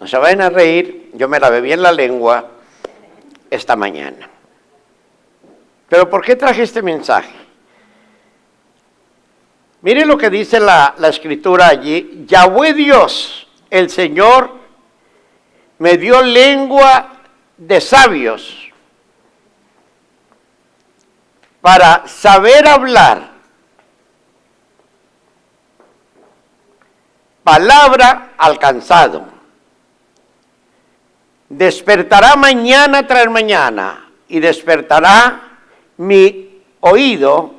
No se vayan a reír, yo me la bebí en la lengua esta mañana. Pero ¿por qué traje este mensaje? Miren lo que dice la escritura allí. Yahweh Dios, el Señor, me dio lengua de sabios para saber hablar palabra al cansado. Despertará mañana tras mañana y despertará mi oído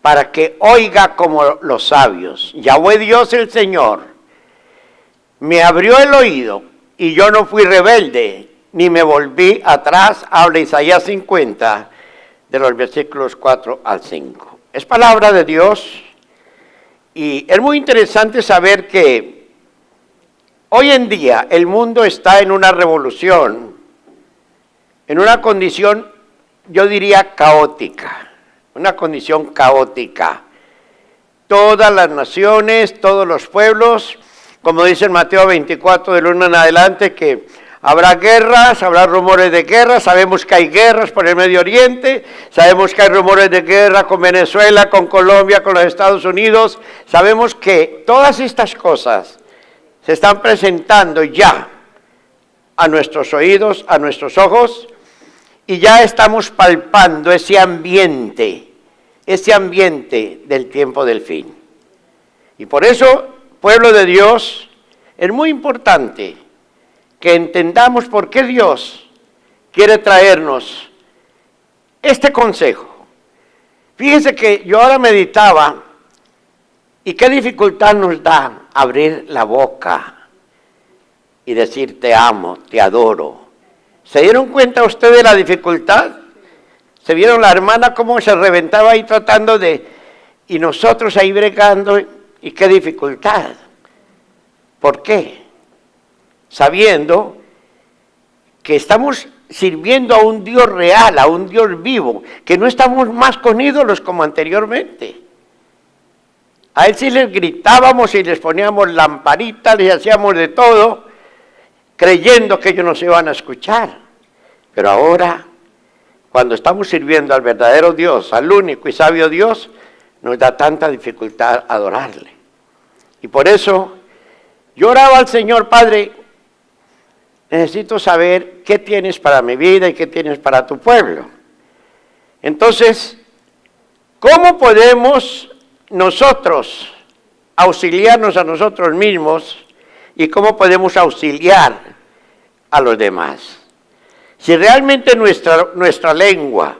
para que oiga como los sabios. Yahweh Dios el Señor me abrió el oído y yo no fui rebelde ni me volví atrás. Habla Isaías 50 de los versículos 4 al 5. Es palabra de Dios y es muy interesante saber que hoy en día el mundo está en una revolución, en una condición, yo diría, caótica. Una condición caótica. Todas las naciones, todos los pueblos, como dice en Mateo 24, del 1 en adelante, que habrá guerras, habrá rumores de guerra. Sabemos que hay guerras por el Medio Oriente, sabemos que hay rumores de guerra con Venezuela, con Colombia, con los Estados Unidos. Sabemos que todas estas cosas se están presentando ya a nuestros oídos, a nuestros ojos, y ya estamos palpando ese ambiente del tiempo del fin. Y por eso, pueblo de Dios, es muy importante que entendamos por qué Dios quiere traernos este consejo. Fíjense que yo ahora meditaba, y qué dificultad nos da abrir la boca y decir te amo, te adoro. ¿Se dieron cuenta ustedes de la dificultad? ¿Se vieron la hermana cómo se reventaba ahí tratando de... y nosotros ahí bregando? ¿Y qué dificultad? ¿Por qué? Sabiendo que estamos sirviendo a un Dios real, a un Dios vivo, que no estamos más con ídolos como anteriormente. A Él sí les gritábamos y les poníamos lamparitas, les hacíamos de todo, creyendo que ellos nos iban a escuchar. Pero ahora, cuando estamos sirviendo al verdadero Dios, al único y sabio Dios, nos da tanta dificultad adorarle. Y por eso, yo oraba al Señor, Padre, necesito saber qué tienes para mi vida y qué tienes para tu pueblo. Entonces, ¿cómo podemos nosotros auxiliarnos a nosotros mismos y cómo podemos auxiliar a los demás? Si realmente nuestra lengua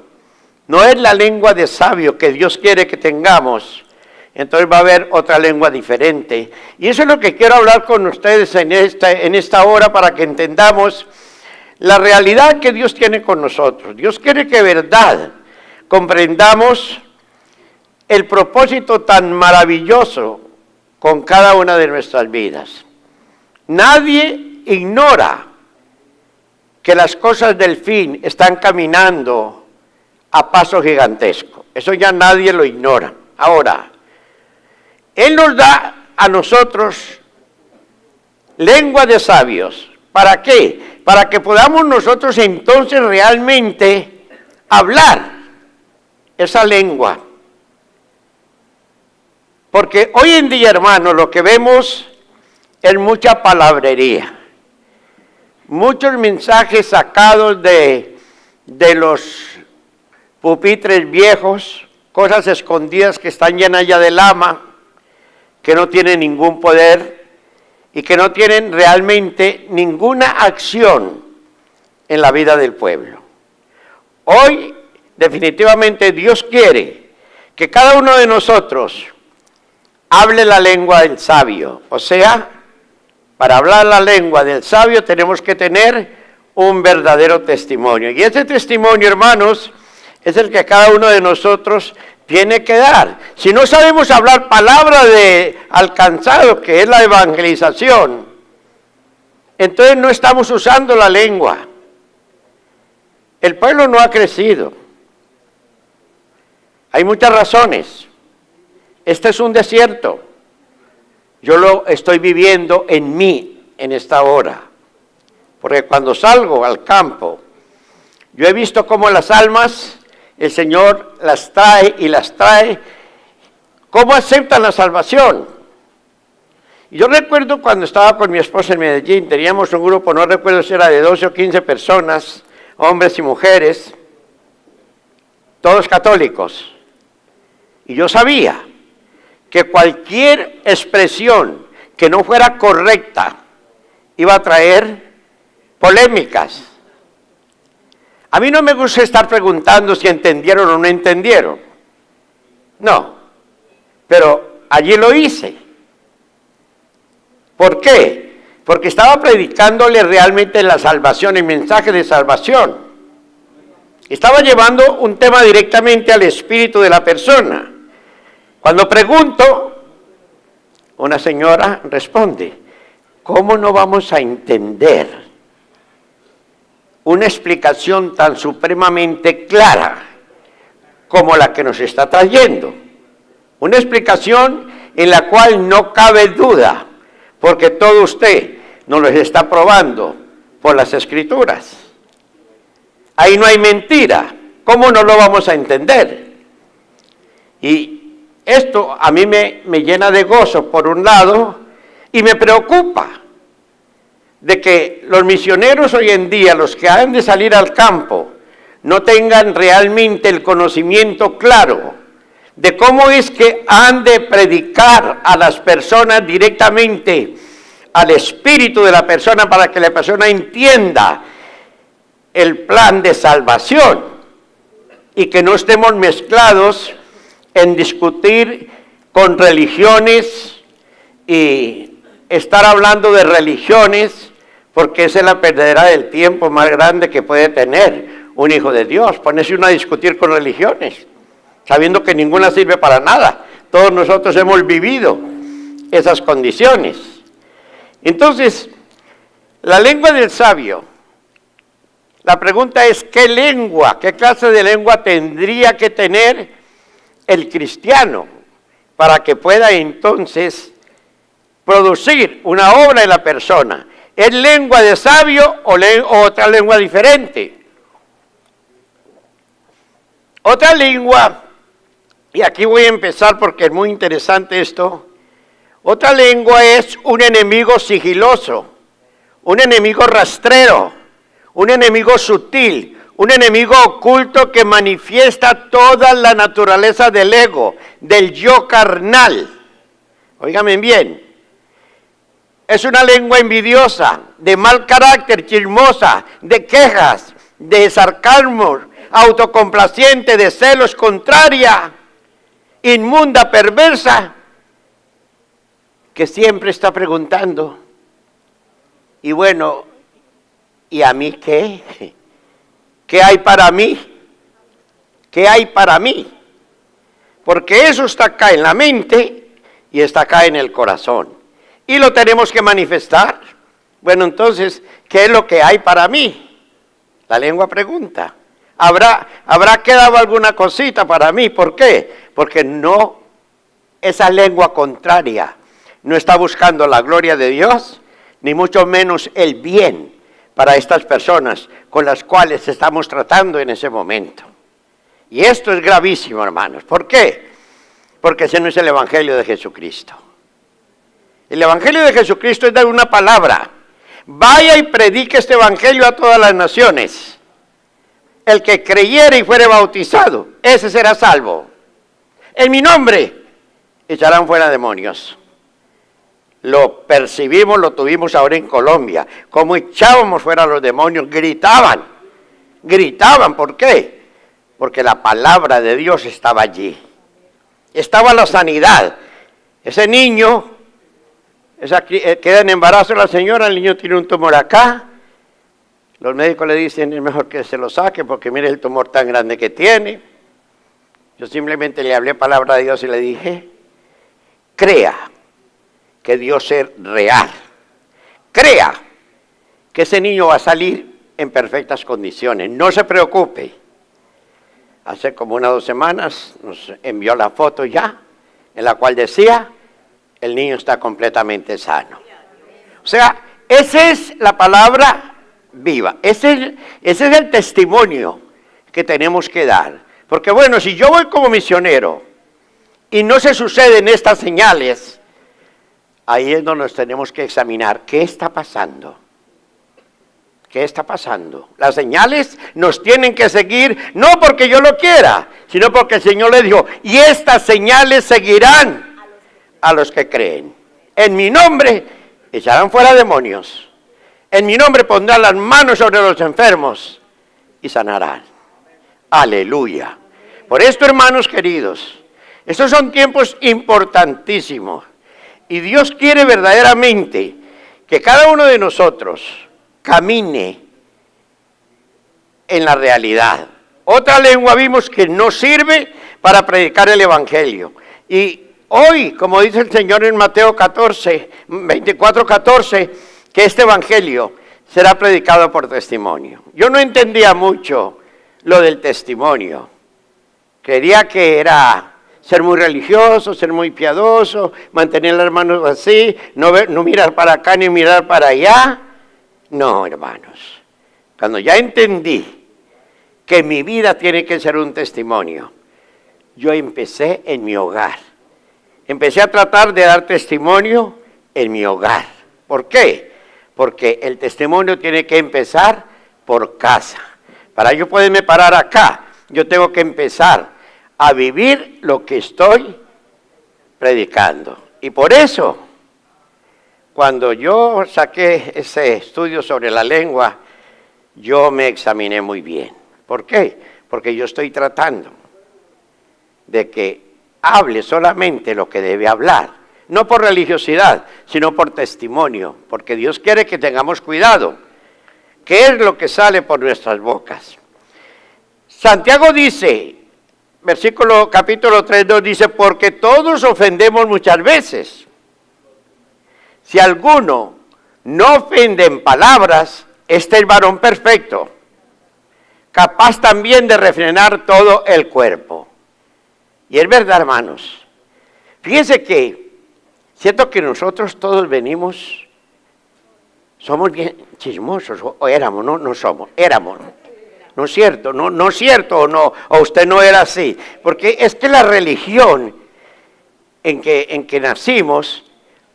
no es la lengua de sabio que Dios quiere que tengamos, entonces va a haber otra lengua diferente. Y eso es lo que quiero hablar con ustedes en esta hora, para que entendamos la realidad que Dios tiene con nosotros. Dios quiere que de verdad comprendamos el propósito tan maravilloso con cada una de nuestras vidas. Nadie ignora que las cosas del fin están caminando a paso gigantesco. Eso ya nadie lo ignora. Ahora, Él nos da a nosotros lengua de sabios. ¿Para qué? Para que podamos nosotros entonces realmente hablar esa lengua. Porque hoy en día, hermanos, lo que vemos es mucha palabrería. Muchos mensajes sacados de los pupitres viejos, cosas escondidas que están llenas ya de lama, que no tienen ningún poder y que no tienen realmente ninguna acción en la vida del pueblo. Hoy, definitivamente, Dios quiere que cada uno de nosotros hable la lengua del sabio. O sea, para hablar la lengua del sabio tenemos que tener un verdadero testimonio. Y ese testimonio, hermanos, es el que cada uno de nosotros tiene que dar. Si no sabemos hablar palabra de alcanzado, que es la evangelización, entonces no estamos usando la lengua. El pueblo no ha crecido. Hay muchas razones. Este es un desierto. Yo lo estoy viviendo en mí, en esta hora, porque cuando salgo al campo, yo he visto cómo las almas, el Señor las trae y las trae, cómo aceptan la salvación. Yo recuerdo cuando estaba con mi esposa en Medellín, teníamos un grupo, no recuerdo si era de 12 o 15 personas, hombres y mujeres, todos católicos. Y yo sabía que cualquier expresión que no fuera correcta iba a traer polémicas. A mí no me gusta estar preguntando si entendieron o no entendieron. No, pero allí lo hice. ¿Por qué? Porque estaba predicándole realmente la salvación, el mensaje de salvación. Estaba llevando un tema directamente al espíritu de la persona. Cuando pregunto, una señora responde, ¿cómo no vamos a entender una explicación tan supremamente clara como la que nos está trayendo? Una explicación en la cual no cabe duda, porque todo usted nos lo está probando por las Escrituras. Ahí no hay mentira. ¿Cómo no lo vamos a entender? Y esto a mí me llena de gozo, por un lado, y me preocupa de que los misioneros hoy en día, los que han de salir al campo, no tengan realmente el conocimiento claro de cómo es que han de predicar a las personas directamente al espíritu de la persona para que la persona entienda el plan de salvación y que no estemos mezclados en discutir con religiones y estar hablando de religiones, porque esa es la perdedera del tiempo más grande que puede tener un hijo de Dios, ponerse uno a discutir con religiones, sabiendo que ninguna sirve para nada. Todos nosotros hemos vivido esas condiciones. Entonces, la lengua del sabio, la pregunta es, ¿qué lengua, qué clase de lengua tendría que tener el cristiano para que pueda entonces producir una obra en la persona? ¿Es lengua de sabio o otra lengua diferente? Otra lengua, y aquí voy a empezar porque es muy interesante esto, otra lengua es un enemigo sigiloso, un enemigo rastrero, un enemigo sutil, un enemigo oculto que manifiesta toda la naturaleza del ego, del yo carnal. Óigame bien, es una lengua envidiosa, de mal carácter, chismosa, de quejas, de sarcasmo, autocomplaciente, de celos, contraria, inmunda, perversa, que siempre está preguntando, y bueno, ¿y a mí qué? ¿Qué hay para mí? ¿Qué hay para mí? Porque eso está acá en la mente y está acá en el corazón. Y lo tenemos que manifestar. Bueno, entonces, ¿qué es lo que hay para mí? La lengua pregunta. ¿Habrá quedado alguna cosita para mí? ¿Por qué? Porque no, esa lengua contraria no está buscando la gloria de Dios, ni mucho menos el bien para estas personas con las cuales estamos tratando en ese momento. Y esto es gravísimo, hermanos. ¿Por qué? Porque ese no es el Evangelio de Jesucristo. El Evangelio de Jesucristo es dar una palabra. Vaya y predique este Evangelio a todas las naciones. El que creyere y fuere bautizado, ese será salvo. En mi nombre echarán fuera demonios. Lo percibimos, lo tuvimos ahora en Colombia. Como echábamos fuera a los demonios, gritaban. ¿Por qué? Porque la palabra de Dios estaba allí. Estaba la sanidad. Ese niño, queda en embarazo la señora, el niño tiene un tumor acá. Los médicos le dicen, es mejor que se lo saque porque mire el tumor tan grande que tiene. Yo simplemente le hablé palabra de Dios y le dije, crea que Dios es real. Crea que ese niño va a salir en perfectas condiciones. No se preocupe. Hace como 1 o 2 semanas nos envió la foto ya, en la cual decía, el niño está completamente sano. O sea, Esa es la palabra viva. Ese es el testimonio que tenemos que dar. Porque bueno, si yo voy como misionero y no se suceden estas señales, ahí es donde nos tenemos que examinar qué está pasando. ¿Qué está pasando? Las señales nos tienen que seguir, no porque yo lo quiera, sino porque el Señor le dijo, y estas señales seguirán a los que creen. En mi nombre echarán fuera demonios. En mi nombre pondrán las manos sobre los enfermos y sanarán. Aleluya. Por esto, hermanos queridos, estos son tiempos importantísimos. Y Dios quiere verdaderamente que cada uno de nosotros camine en la realidad. Otra lengua vimos que no sirve para predicar el Evangelio. Y hoy, como dice el Señor en Mateo 24:14, que este Evangelio será predicado por testimonio. Yo no entendía mucho lo del testimonio. Creía que era ser muy religioso, ser muy piadoso, mantener las manos así, no mirar para acá ni mirar para allá. No, hermanos, cuando ya entendí que mi vida tiene que ser un testimonio, yo empecé en mi hogar. Empecé a tratar de dar testimonio en mi hogar. ¿Por qué? Porque el testimonio tiene que empezar por casa. Para yo poderme parar acá, yo tengo que empezar a vivir lo que estoy predicando. Y por eso, cuando yo saqué ese estudio sobre la lengua, yo me examiné muy bien. ¿Por qué? Porque yo estoy tratando de que hable solamente lo que debe hablar. No por religiosidad, sino por testimonio. Porque Dios quiere que tengamos cuidado. ¿Qué es lo que sale por nuestras bocas? Santiago dice, capítulo 3 nos dice, porque todos ofendemos muchas veces. Si alguno no ofende en palabras, este es varón perfecto, capaz también de refrenar todo el cuerpo. Y es verdad, hermanos. Fíjense que, siento que nosotros todos somos bien chismosos, o éramos, no somos, éramos. ¿No es cierto? ¿No es cierto o no? ¿O usted no era así? Porque es que la religión en que nacimos,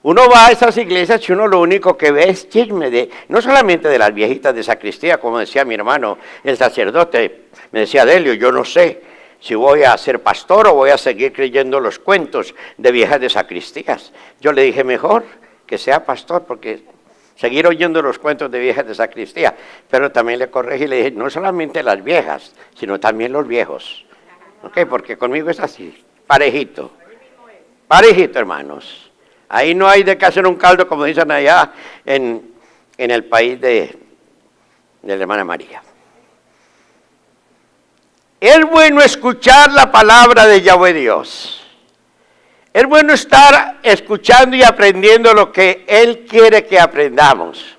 uno va a esas iglesias y uno lo único que ve es chisme, no solamente de las viejitas de sacristía, como decía mi hermano, el sacerdote, me decía Delio, yo no sé si voy a ser pastor o voy a seguir creyendo los cuentos de viejas de sacristías. Yo le dije, mejor que sea pastor, porque seguir oyendo los cuentos de viejas de sacristía. Pero también le corregí y le dije, no solamente las viejas, sino también los viejos. ¿Ok? Porque conmigo es así, parejito. Parejito, hermanos. Ahí no hay de que hacer un caldo, como dicen allá en el país de la hermana María. Es bueno escuchar la palabra de Yahweh Dios. Es bueno estar escuchando y aprendiendo lo que Él quiere que aprendamos.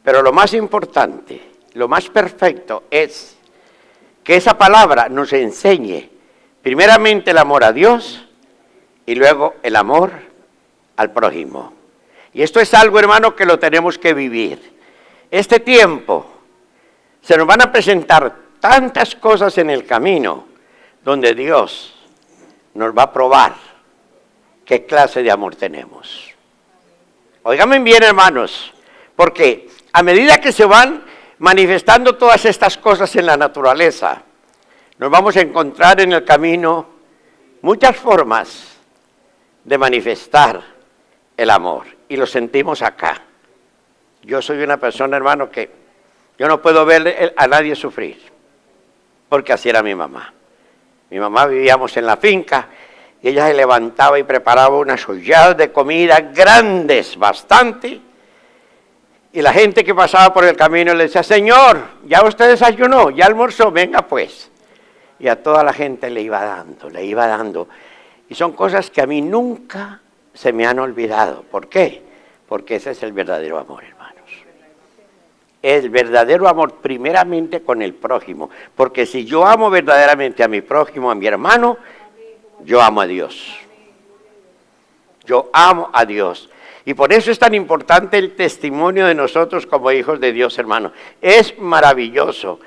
Pero lo más importante, lo más perfecto es que esa palabra nos enseñe primeramente el amor a Dios y luego el amor al prójimo. Y esto es algo, hermano, que lo tenemos que vivir. Este tiempo se nos van a presentar tantas cosas en el camino donde Dios nos va a probar qué clase de amor tenemos. Óigame bien, hermanos, porque a medida que se van manifestando todas estas cosas en la naturaleza, nos vamos a encontrar en el camino muchas formas de manifestar el amor, y lo sentimos acá. Yo soy una persona, hermano, que yo no puedo ver a nadie sufrir, porque así era mi mamá. Mi mamá vivíamos en la finca, y ella se levantaba y preparaba unas ollas de comida grandes, bastante, y la gente que pasaba por el camino le decía, Señor, ya usted desayunó, ya almorzó, venga pues. Y a toda la gente le iba dando. Y son cosas que a mí nunca se me han olvidado. ¿Por qué? Porque ese es el verdadero amor, hermanos. El verdadero amor primeramente con el prójimo. Porque si yo amo verdaderamente a mi prójimo, a mi hermano, yo amo a Dios. Yo amo a Dios. Y por eso es tan importante el testimonio de nosotros como hijos de Dios, hermano. Es maravilloso.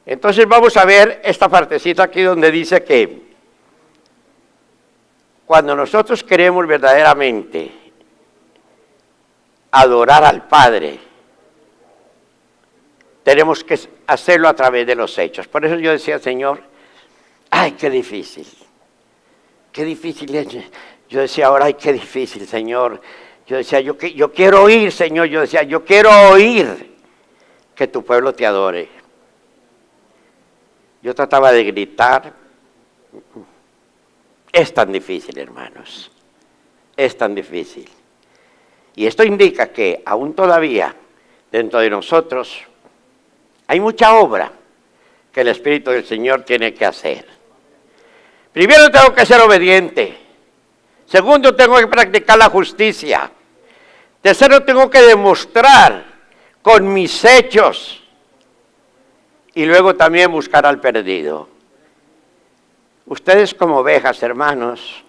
Entonces vamos a ver esta partecita aquí donde dice que cuando nosotros queremos verdaderamente adorar al Padre, tenemos que hacerlo a través de los hechos. Por eso yo decía, Señor, ay, qué difícil es. Yo decía, ahora, ay, qué difícil, Señor. Yo decía, yo quiero oír, Señor. Yo decía, yo quiero oír que tu pueblo te adore. Yo trataba de gritar. Es tan difícil, hermanos. Es tan difícil. Y esto indica que aún todavía, dentro de nosotros, hay mucha obra que el Espíritu del Señor tiene que hacer. Primero tengo que ser obediente. Segundo, tengo que practicar la justicia. Tercero, tengo que demostrar con mis hechos. Y luego también buscar al perdido. Ustedes como ovejas, hermanos,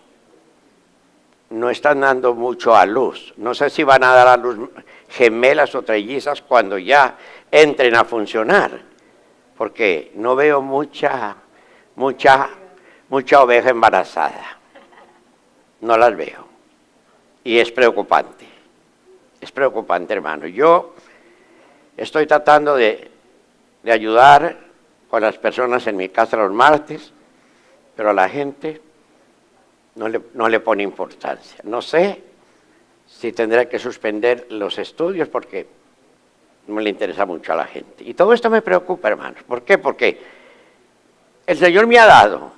no están dando mucho a luz. No sé si van a dar a luz gemelas o trellizas cuando ya entren a funcionar. Porque no veo mucha oveja embarazada. No las veo. Y es preocupante. Es preocupante, hermano. Yo estoy tratando de ayudar con las personas en mi casa los martes, pero a la gente no le pone importancia. No sé si tendré que suspender los estudios porque no le interesa mucho a la gente. Y todo esto me preocupa, hermanos. ¿Por qué? Porque el Señor me ha dado,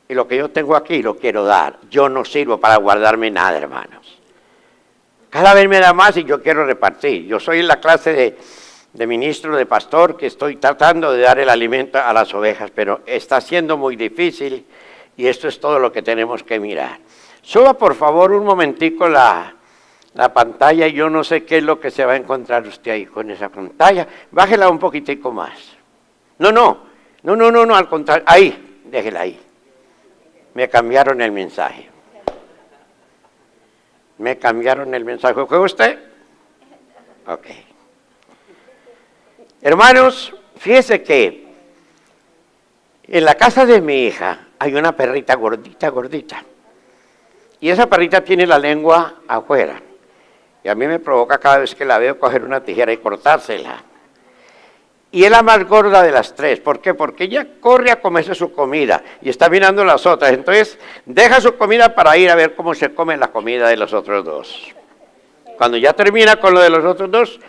y lo que yo tengo aquí lo quiero dar. Yo no sirvo para guardarme nada, hermanos. Cada vez me da más y yo quiero repartir. Yo soy en la clase de ministro, de pastor, que estoy tratando de dar el alimento a las ovejas, pero está siendo muy difícil y esto es todo lo que tenemos que mirar. Suba por favor un momentico la pantalla. Yo no sé qué es lo que se va a encontrar usted ahí con esa pantalla. Bájela un poquitico más. No, al contrario. Ahí, déjela ahí. Me cambiaron el mensaje. ¿Fue usted? Ok. Hermanos, fíjese que en la casa de mi hija hay una perrita gordita. Y esa perrita tiene la lengua afuera. Y a mí me provoca cada vez que la veo coger una tijera y cortársela. Y es la más gorda de las tres. ¿Por qué? Porque ella corre a comerse su comida y está mirando las otras. Entonces deja su comida para ir a ver cómo se come la comida de los otros dos. Cuando ya termina con lo de los otros dos,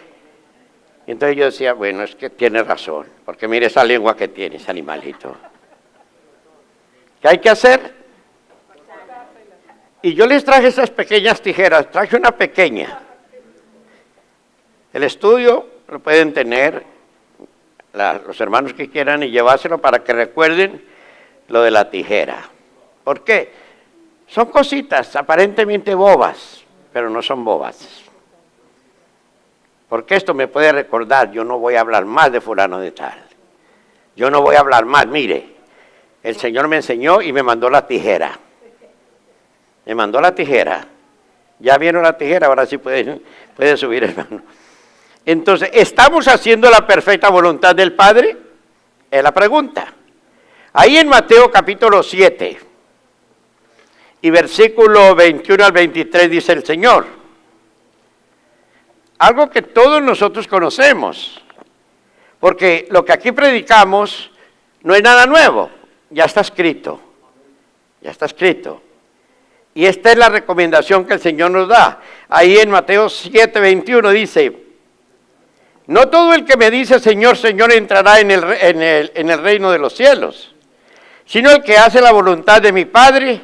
entonces yo decía, bueno, es que tiene razón. Porque mire esa lengua que tiene ese animalito. ¿Qué hay que hacer? Y yo les traje esas pequeñas tijeras. Traje una pequeña. El estudio lo pueden tener los hermanos que quieran y llevárselo para que recuerden lo de la tijera. ¿Por qué? Son cositas aparentemente bobas, pero no son bobas. Porque esto me puede recordar, yo no voy a hablar más de fulano de tal. Yo no voy a hablar más, mire, el Señor me enseñó y me mandó la tijera. Me mandó la tijera. ¿Ya vieron la tijera? Ahora sí puede subir, hermano. Entonces, ¿estamos haciendo la perfecta voluntad del Padre? Es la pregunta. Ahí en Mateo capítulo 7 y versículo 21 al 23 dice el Señor. Algo que todos nosotros conocemos. Porque lo que aquí predicamos no es nada nuevo. Ya está escrito. Ya está escrito. Y esta es la recomendación que el Señor nos da. Ahí en Mateo 7, 21 dice: no todo el que me dice Señor, Señor entrará en el reino de los cielos, sino el que hace la voluntad de mi Padre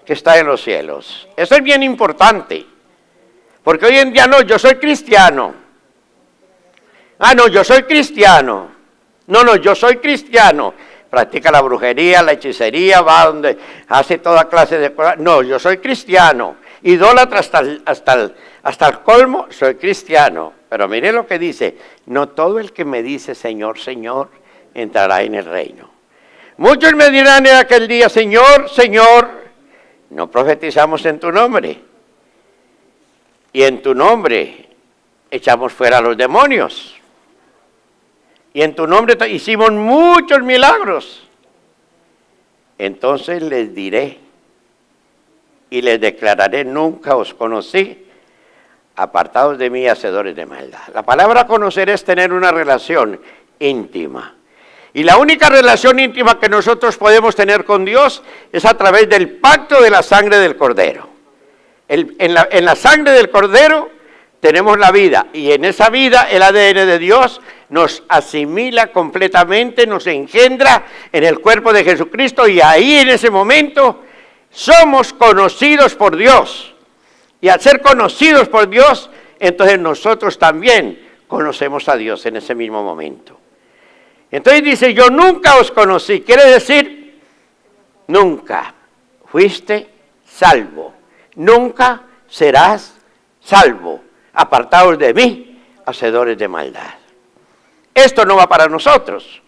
que está en los cielos. Eso es bien importante, porque hoy en día no, yo soy cristiano. No, yo soy cristiano. No, yo soy cristiano. Practica la brujería, la hechicería, va donde hace toda clase de cosas. No, yo soy cristiano. Idólatra hasta el colmo, soy cristiano. Pero mire lo que dice: no todo el que me dice Señor, Señor, entrará en el reino. Muchos me dirán en aquel día: Señor, Señor, no profetizamos en tu nombre, Y en tu nombre echamos fuera a los demonios. Y en tu nombre hicimos muchos milagros. Entonces les diré y les declararé, nunca os conocí, apartados de mí, hacedores de maldad. La palabra conocer es tener una relación íntima. Y la única relación íntima que nosotros podemos tener con Dios es a través del pacto de la sangre del Cordero. En la sangre del Cordero tenemos la vida, y en esa vida el ADN de Dios nos asimila completamente, nos engendra en el cuerpo de Jesucristo, y ahí en ese momento somos conocidos por Dios. Y al ser conocidos por Dios, entonces nosotros también conocemos a Dios en ese mismo momento. Entonces dice, yo nunca os conocí, quiere decir, nunca fuiste salvo, nunca serás salvo, apartados de mí, hacedores de maldad. Esto no va para nosotros.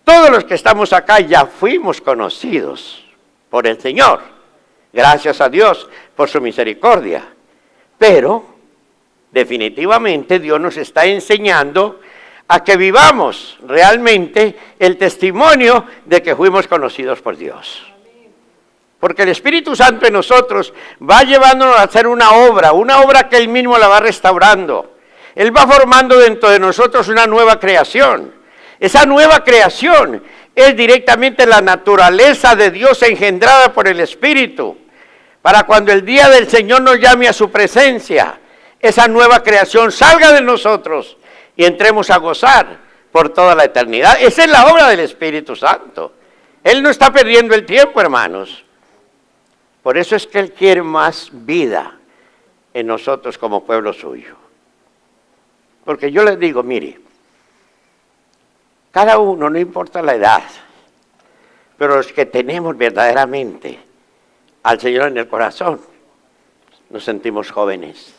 Todos los que estamos acá ya fuimos conocidos por el Señor, gracias a Dios por su misericordia. Pero, definitivamente, Dios nos está enseñando a que vivamos realmente el testimonio de que fuimos conocidos por Dios. Porque el Espíritu Santo en nosotros va llevándonos a hacer una obra que Él mismo la va restaurando. Él va formando dentro de nosotros una nueva creación. Esa nueva creación es directamente la naturaleza de Dios engendrada por el Espíritu. Para cuando el día del Señor nos llame a su presencia, esa nueva creación salga de nosotros y entremos a gozar por toda la eternidad. Esa es la obra del Espíritu Santo. Él no está perdiendo el tiempo, hermanos. Por eso es que Él quiere más vida en nosotros como pueblo suyo. Porque yo les digo, mire, cada uno, no importa la edad, pero los que tenemos verdaderamente al Señor en el corazón, nos sentimos jóvenes,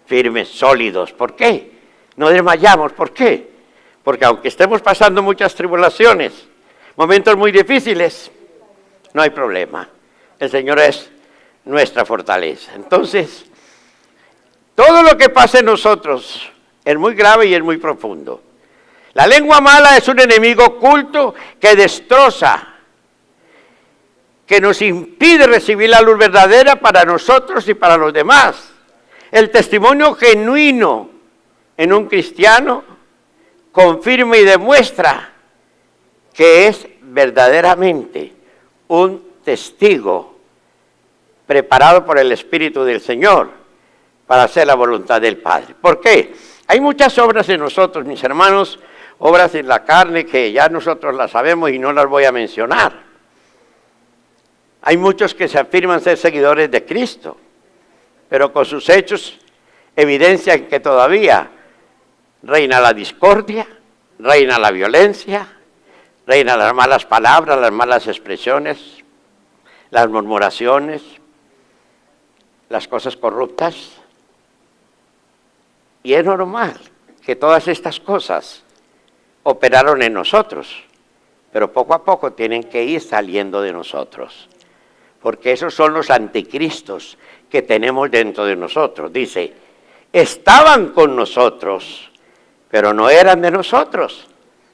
firmes, sólidos. ¿Por qué? No desmayamos. ¿Por qué? Porque aunque estemos pasando muchas tribulaciones, momentos muy difíciles, no hay problema. El Señor es nuestra fortaleza. Entonces, todo lo que pasa en nosotros es muy grave y es muy profundo. La lengua mala es un enemigo oculto que destroza, que nos impide recibir la luz verdadera para nosotros y para los demás. El testimonio genuino en un cristiano confirma y demuestra que es verdaderamente un testigo preparado por el Espíritu del Señor para hacer la voluntad del Padre. ¿Por qué? Hay muchas obras en nosotros, mis hermanos, obras en la carne que ya nosotros las sabemos y no las voy a mencionar. Hay muchos que se afirman ser seguidores de Cristo, pero con sus hechos evidencian que todavía reina la discordia, reina la violencia, reina las malas palabras, las malas expresiones, las murmuraciones, las cosas corruptas. Y es normal que todas estas cosas operaron en nosotros, pero poco a poco tienen que ir saliendo de nosotros, porque esos son los anticristos que tenemos dentro de nosotros. Dice, estaban con nosotros, pero no eran de nosotros.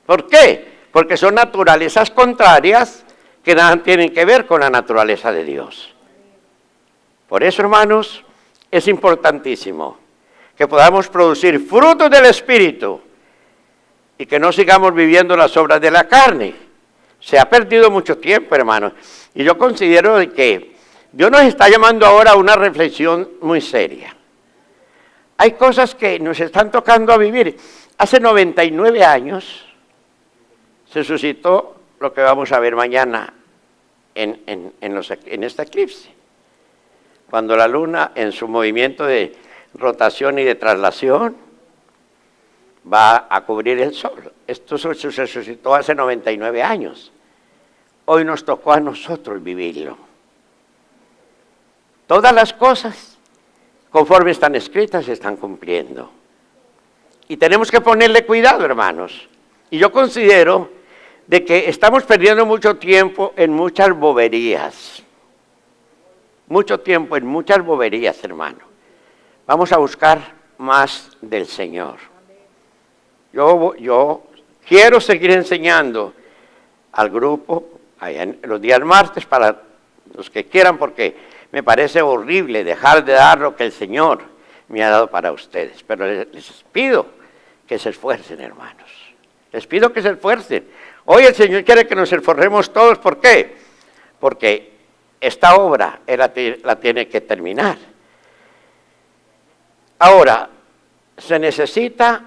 ¿Por qué? Porque son naturalezas contrarias que nada tienen que ver con la naturaleza de Dios. Por eso, hermanos, es importantísimo que podamos producir frutos del Espíritu y que no sigamos viviendo las obras de la carne. Se ha perdido mucho tiempo, hermanos. Y yo considero que Dios nos está llamando ahora a una reflexión muy seria. Hay cosas que nos están tocando a vivir. Hace 99 años se suscitó lo que vamos a ver mañana en este eclipse. Cuando la luna, en su movimiento de rotación y de traslación, va a cubrir el sol. Esto se suscitó hace 99 años. Hoy nos tocó a nosotros vivirlo. Todas las cosas, conforme están escritas, se están cumpliendo. Y tenemos que ponerle cuidado, hermanos. Y yo considero de que estamos perdiendo mucho tiempo en muchas boberías. Mucho tiempo en muchas boberías, hermano. Vamos a buscar más del Señor. Yo quiero seguir enseñando al grupo allá en los días martes para los que quieran, porque me parece horrible dejar de dar lo que el Señor me ha dado para ustedes. Pero les pido que se esfuercen, hermanos. Les pido que se esfuercen. Hoy el Señor quiere que nos esforcemos todos. ¿Por qué? Porque esta obra Él la tiene que terminar. Ahora, se necesita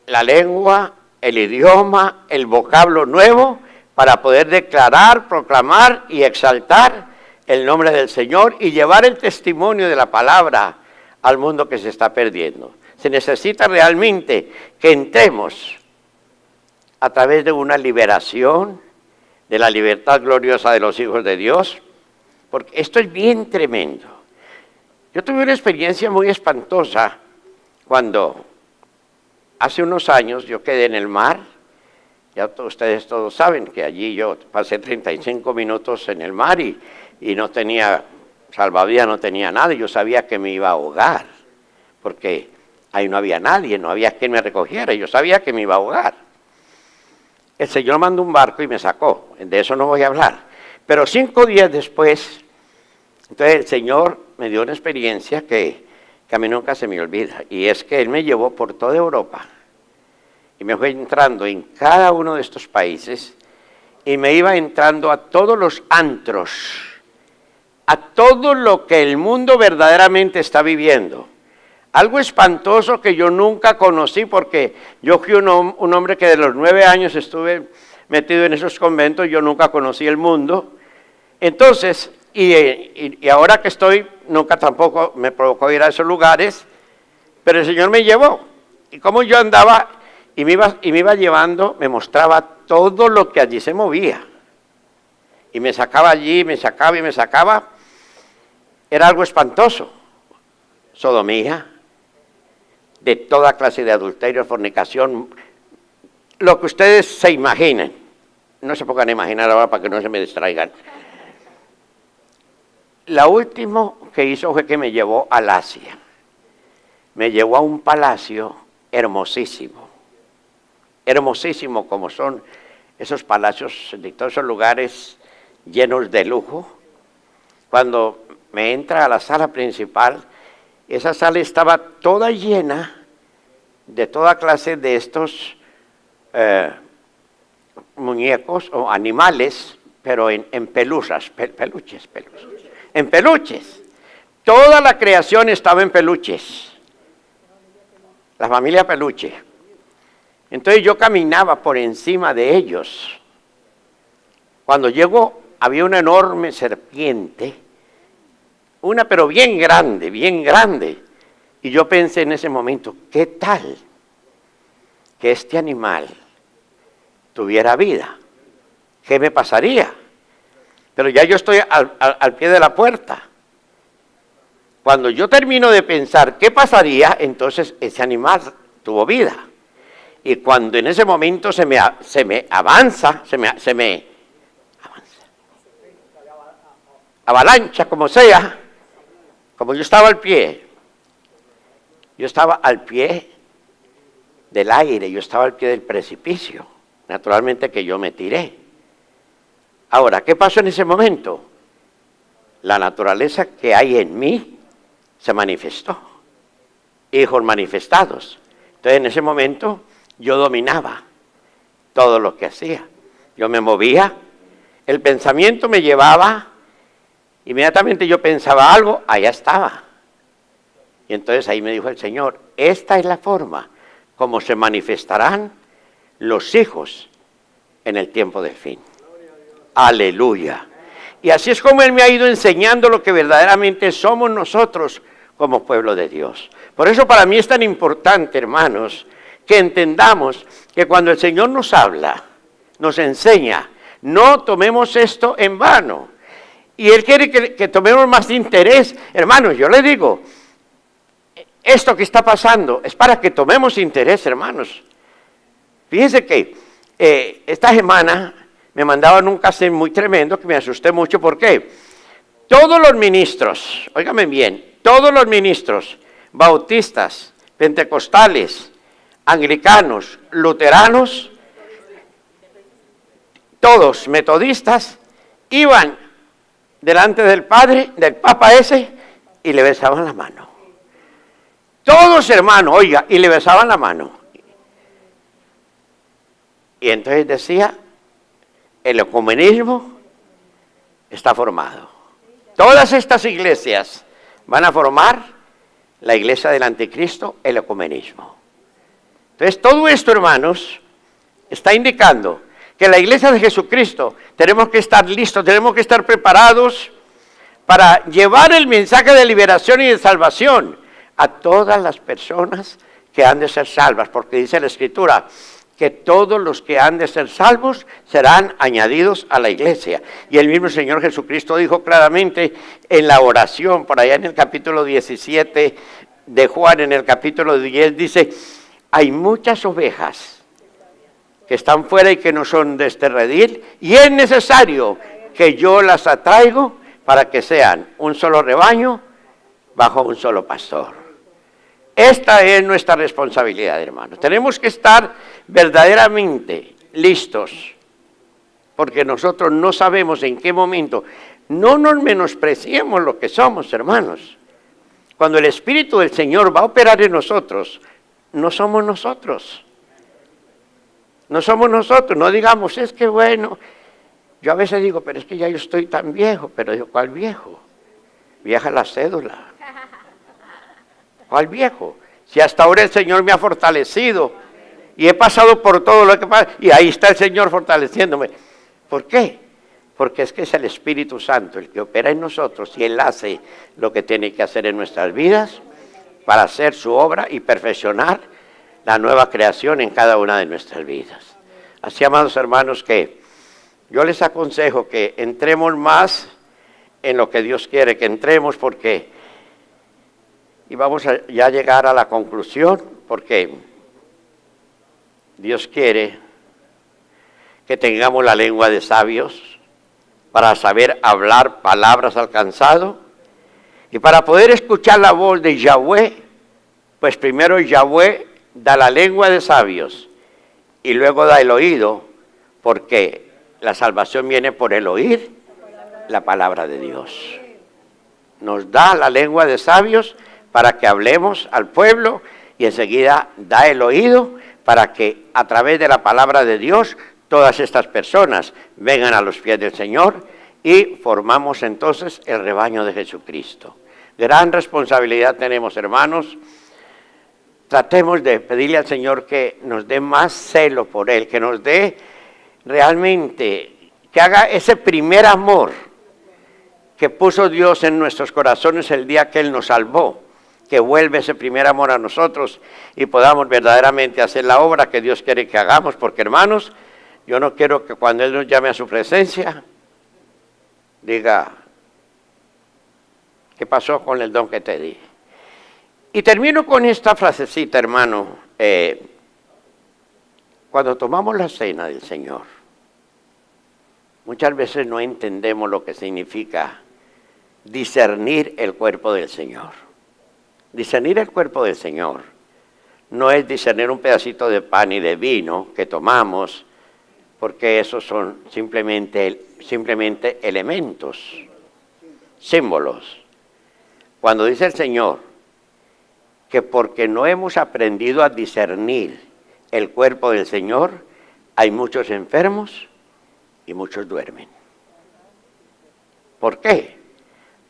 la lengua, el idioma, el vocablo nuevo para poder declarar, proclamar y exaltar el nombre del Señor y llevar el testimonio de la palabra al mundo que se está perdiendo. Se necesita realmente que entremos a través de una liberación, de la libertad gloriosa de los hijos de Dios, porque esto es bien tremendo. Yo tuve una experiencia muy espantosa cuando hace unos años yo quedé en el mar. Ya ustedes todos saben que allí yo pasé 35 minutos en el mar y no tenía salvavidas, no tenía nada. Y yo sabía que me iba a ahogar, porque ahí no había nadie, no había quien me recogiera. Yo sabía que me iba a ahogar. El Señor mandó un barco y me sacó. De eso no voy a hablar. Pero 5 días después, entonces el Señor me dio una experiencia que a mí nunca se me olvida. Y es que Él me llevó por toda Europa. Y me fue entrando en cada uno de estos países. Y me iba entrando a todos los antros. A todo lo que el mundo verdaderamente está viviendo. Algo espantoso que yo nunca conocí, porque yo fui un hombre que de los 9 años estuve metido en esos conventos. Yo nunca conocí el mundo. Entonces, y ahora que estoy, nunca tampoco me provocó ir a esos lugares, pero el Señor me llevó. Y como yo andaba y me iba llevando, me mostraba todo lo que allí se movía. Y me sacaba allí, me sacaba y me sacaba. Era algo espantoso. Sodomía, de toda clase de adulterio, fornicación, lo que ustedes se imaginen. No se pongan a imaginar ahora para que no se me distraigan. La última que hizo fue que me llevó al Asia. Me llevó a un palacio hermosísimo. Hermosísimo como son esos palacios de todos esos lugares llenos de lujo. Cuando me entra a la sala principal, esa sala estaba toda llena de toda clase de estos muñecos o animales, pero en pelusas, peluches. En peluches. Toda la creación estaba en peluches. La familia peluche. Entonces yo caminaba por encima de ellos. Cuando llegó, había una enorme serpiente. Una pero bien grande, bien grande. Y yo pensé en ese momento, ¿qué tal que este animal tuviera vida? ¿Qué me pasaría? Pero ya yo estoy al pie de la puerta. Cuando yo termino de pensar qué pasaría, entonces ese animal tuvo vida. Y cuando en ese momento se me avanza, avalancha, como sea, como yo estaba al pie del aire, yo estaba al pie del precipicio. Naturalmente que yo me tiré. Ahora, ¿qué pasó en ese momento? La naturaleza que hay en mí se manifestó. Hijos manifestados. Entonces, en ese momento, yo dominaba todo lo que hacía. Yo me movía, el pensamiento me llevaba, inmediatamente yo pensaba algo, allá estaba. Y entonces ahí me dijo el Señor, esta es la forma como se manifestarán los hijos en el tiempo del fin. Aleluya. Y así es como Él me ha ido enseñando lo que verdaderamente somos nosotros como pueblo de Dios. Por eso para mí es tan importante, hermanos, que entendamos que cuando el Señor nos habla, nos enseña, no tomemos esto en vano. Y Él quiere que tomemos más interés. Hermanos, yo le digo, esto que está pasando es para que tomemos interés, hermanos. Fíjense que esta semana me mandaban un cassette muy tremendo que me asusté mucho. ¿Por qué? Todos los ministros, óigame bien, todos los ministros bautistas, pentecostales, anglicanos, luteranos, todos metodistas, iban delante del padre, del papa ese, y le besaban la mano. Todos hermanos, oiga, y le besaban la mano. Y entonces decía, el ecumenismo está formado. Todas estas iglesias van a formar la iglesia del anticristo, el ecumenismo. Entonces todo esto, hermanos, está indicando que la iglesia de Jesucristo tenemos que estar listos, tenemos que estar preparados para llevar el mensaje de liberación y de salvación a todas las personas que han de ser salvas, porque dice la Escritura que todos los que han de ser salvos serán añadidos a la iglesia. Y el mismo Señor Jesucristo dijo claramente en la oración, por allá en el capítulo 17 de Juan, en el capítulo 10, dice, hay muchas ovejas que están fuera y que no son de este redil, y es necesario que yo las atraigo para que sean un solo rebaño bajo un solo pastor. Esta es nuestra responsabilidad, hermanos. Tenemos que estar verdaderamente listos, porque nosotros no sabemos en qué momento. No nos menospreciemos lo que somos, hermanos. Cuando el Espíritu del Señor va a operar en nosotros, no somos nosotros. No somos nosotros, no digamos, es que bueno, yo a veces digo, pero es que ya yo estoy tan viejo, pero digo, ¿cuál viejo? Vieja la cédula. ¿Cuál viejo? Si hasta ahora el Señor me ha fortalecido y he pasado por todo lo que pasa, y ahí está el Señor fortaleciéndome. ¿Por qué? Porque es que es el Espíritu Santo el que opera en nosotros y Él hace lo que tiene que hacer en nuestras vidas para hacer su obra y perfeccionar la nueva creación en cada una de nuestras vidas. Así, amados hermanos, que yo les aconsejo que entremos más en lo que Dios quiere que entremos, porque, y vamos a ya llegar a la conclusión, porque Dios quiere que tengamos la lengua de sabios para saber hablar palabras alcanzado y para poder escuchar la voz de Yahweh, pues primero Yahweh da la lengua de sabios y luego da el oído, porque la salvación viene por el oír la palabra de Dios. Nos da la lengua de sabios para que hablemos al pueblo y enseguida da el oído para que a través de la palabra de Dios todas estas personas vengan a los pies del Señor y formamos entonces el rebaño de Jesucristo. Gran responsabilidad tenemos, hermanos. Tratemos de pedirle al Señor que nos dé más celo por Él, que nos dé realmente, que haga ese primer amor que puso Dios en nuestros corazones el día que Él nos salvó, que vuelve ese primer amor a nosotros y podamos verdaderamente hacer la obra que Dios quiere que hagamos, porque hermanos, yo no quiero que cuando Él nos llame a su presencia, diga, ¿qué pasó con el don que te di? Y termino con esta frasecita, hermano. Cuando tomamos la cena del Señor, muchas veces no entendemos lo que significa discernir el cuerpo del Señor. Discernir el cuerpo del Señor no es discernir un pedacito de pan y de vino que tomamos, porque esos son simplemente elementos, símbolos. Cuando dice el Señor que porque no hemos aprendido a discernir el cuerpo del Señor, hay muchos enfermos y muchos duermen. ¿Por qué?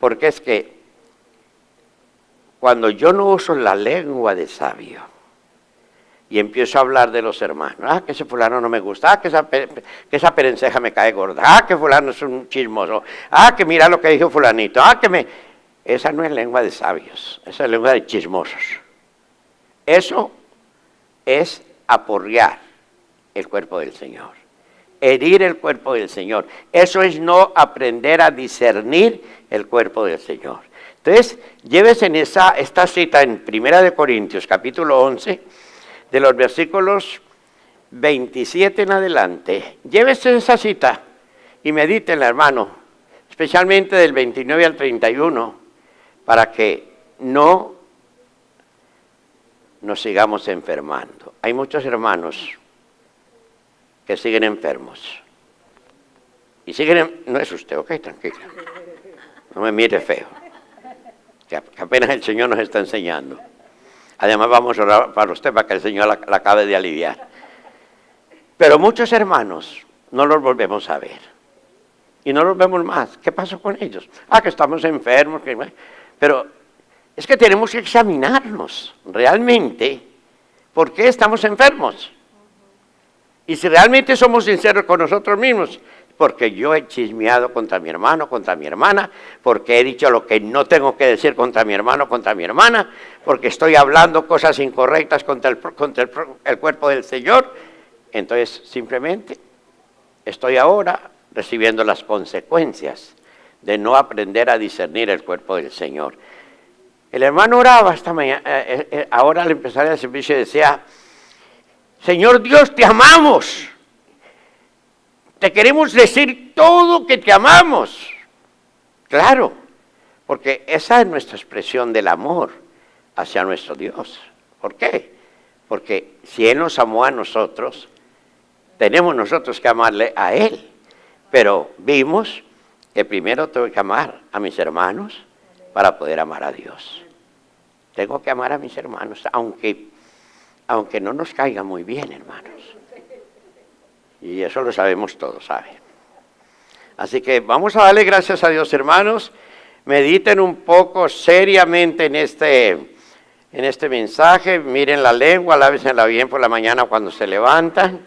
Porque es que cuando yo no uso la lengua de sabio y empiezo a hablar de los hermanos, que ese fulano no me gusta, que esa perenceja me cae gorda, que fulano es un chismoso, que mira lo que dijo fulanito, esa no es lengua de sabios, esa es lengua de chismosos. Eso es aporrear el cuerpo del Señor, herir el cuerpo del Señor. Eso es no aprender a discernir el cuerpo del Señor. Entonces, llévese en esta cita en 1 Corintios, capítulo 11, de los versículos 27 en adelante. Llévese esa cita y medítenla, hermano, especialmente del 29 al 31, para que no nos sigamos enfermando. Hay muchos hermanos que siguen enfermos. Y siguen, no es usted, ok, tranquilo. No me mire feo. Que apenas el Señor nos está enseñando. Además vamos a orar para usted para que el Señor la acabe de aliviar. Pero muchos hermanos no los volvemos a ver. Y no los vemos más. ¿Qué pasó con ellos? Que estamos enfermos. Pero es que tenemos que examinarnos realmente por qué estamos enfermos. Y si realmente somos sinceros con nosotros mismos, porque yo he chismeado contra mi hermano, contra mi hermana, porque he dicho lo que no tengo que decir contra mi hermano, contra mi hermana, porque estoy hablando cosas incorrectas contra el cuerpo del Señor, entonces simplemente estoy ahora recibiendo las consecuencias de no aprender a discernir el cuerpo del Señor. El hermano oraba esta mañana, ahora al empezar el servicio decía, Señor Dios, te amamos. Te queremos decir todo que te amamos. Claro, porque esa es nuestra expresión del amor hacia nuestro Dios. ¿Por qué? Porque si Él nos amó a nosotros, tenemos nosotros que amarle a Él. Pero vimos que primero tengo que amar a mis hermanos para poder amar a Dios. Tengo que amar a mis hermanos, aunque no nos caiga muy bien, hermanos. Y eso lo sabemos todos, ¿saben? Así que vamos a darle gracias a Dios, hermanos. Mediten un poco seriamente en este mensaje. Miren la lengua, lávenla bien por la mañana cuando se levantan.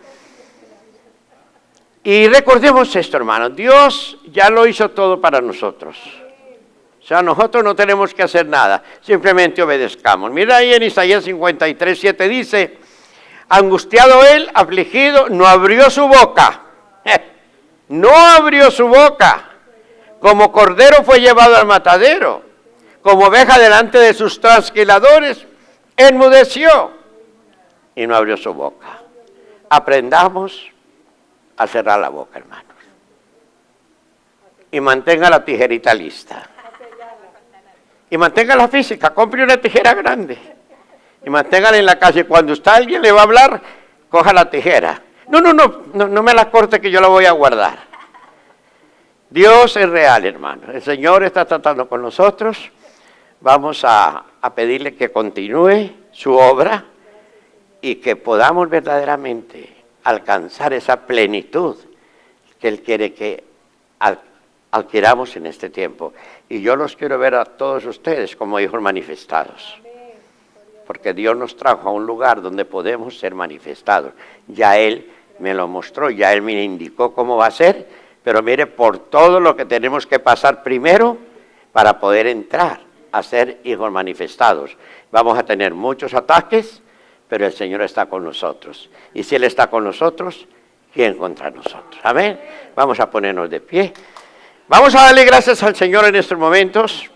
Y recordemos esto, hermanos. Dios ya lo hizo todo para nosotros. O sea, nosotros no tenemos que hacer nada. Simplemente obedezcamos. Mira ahí en Isaías 53, 7 dice... Angustiado él, afligido, no abrió su boca. No abrió su boca. Como cordero fue llevado al matadero. Como oveja delante de sus trasquiladores, enmudeció. Y no abrió su boca. Aprendamos a cerrar la boca, hermanos. Y mantenga la tijerita lista. Y mantenga la física. Compre una tijera grande. Y manténgala en la casa. Y cuando alguien le va a hablar, coja la tijera. No me la corte que yo la voy a guardar. Dios es real, hermano. El Señor está tratando con nosotros. Vamos a pedirle que continúe su obra y que podamos verdaderamente alcanzar esa plenitud que Él quiere que adquiramos en este tiempo. Y yo los quiero ver a todos ustedes como hijos manifestados. Porque Dios nos trajo a un lugar donde podemos ser manifestados. Ya Él me lo mostró, ya Él me indicó cómo va a ser, pero mire por todo lo que tenemos que pasar primero para poder entrar a ser hijos manifestados. Vamos a tener muchos ataques, pero el Señor está con nosotros. Y si Él está con nosotros, ¿quién contra nosotros? Amén. Vamos a ponernos de pie. Vamos a darle gracias al Señor en estos momentos.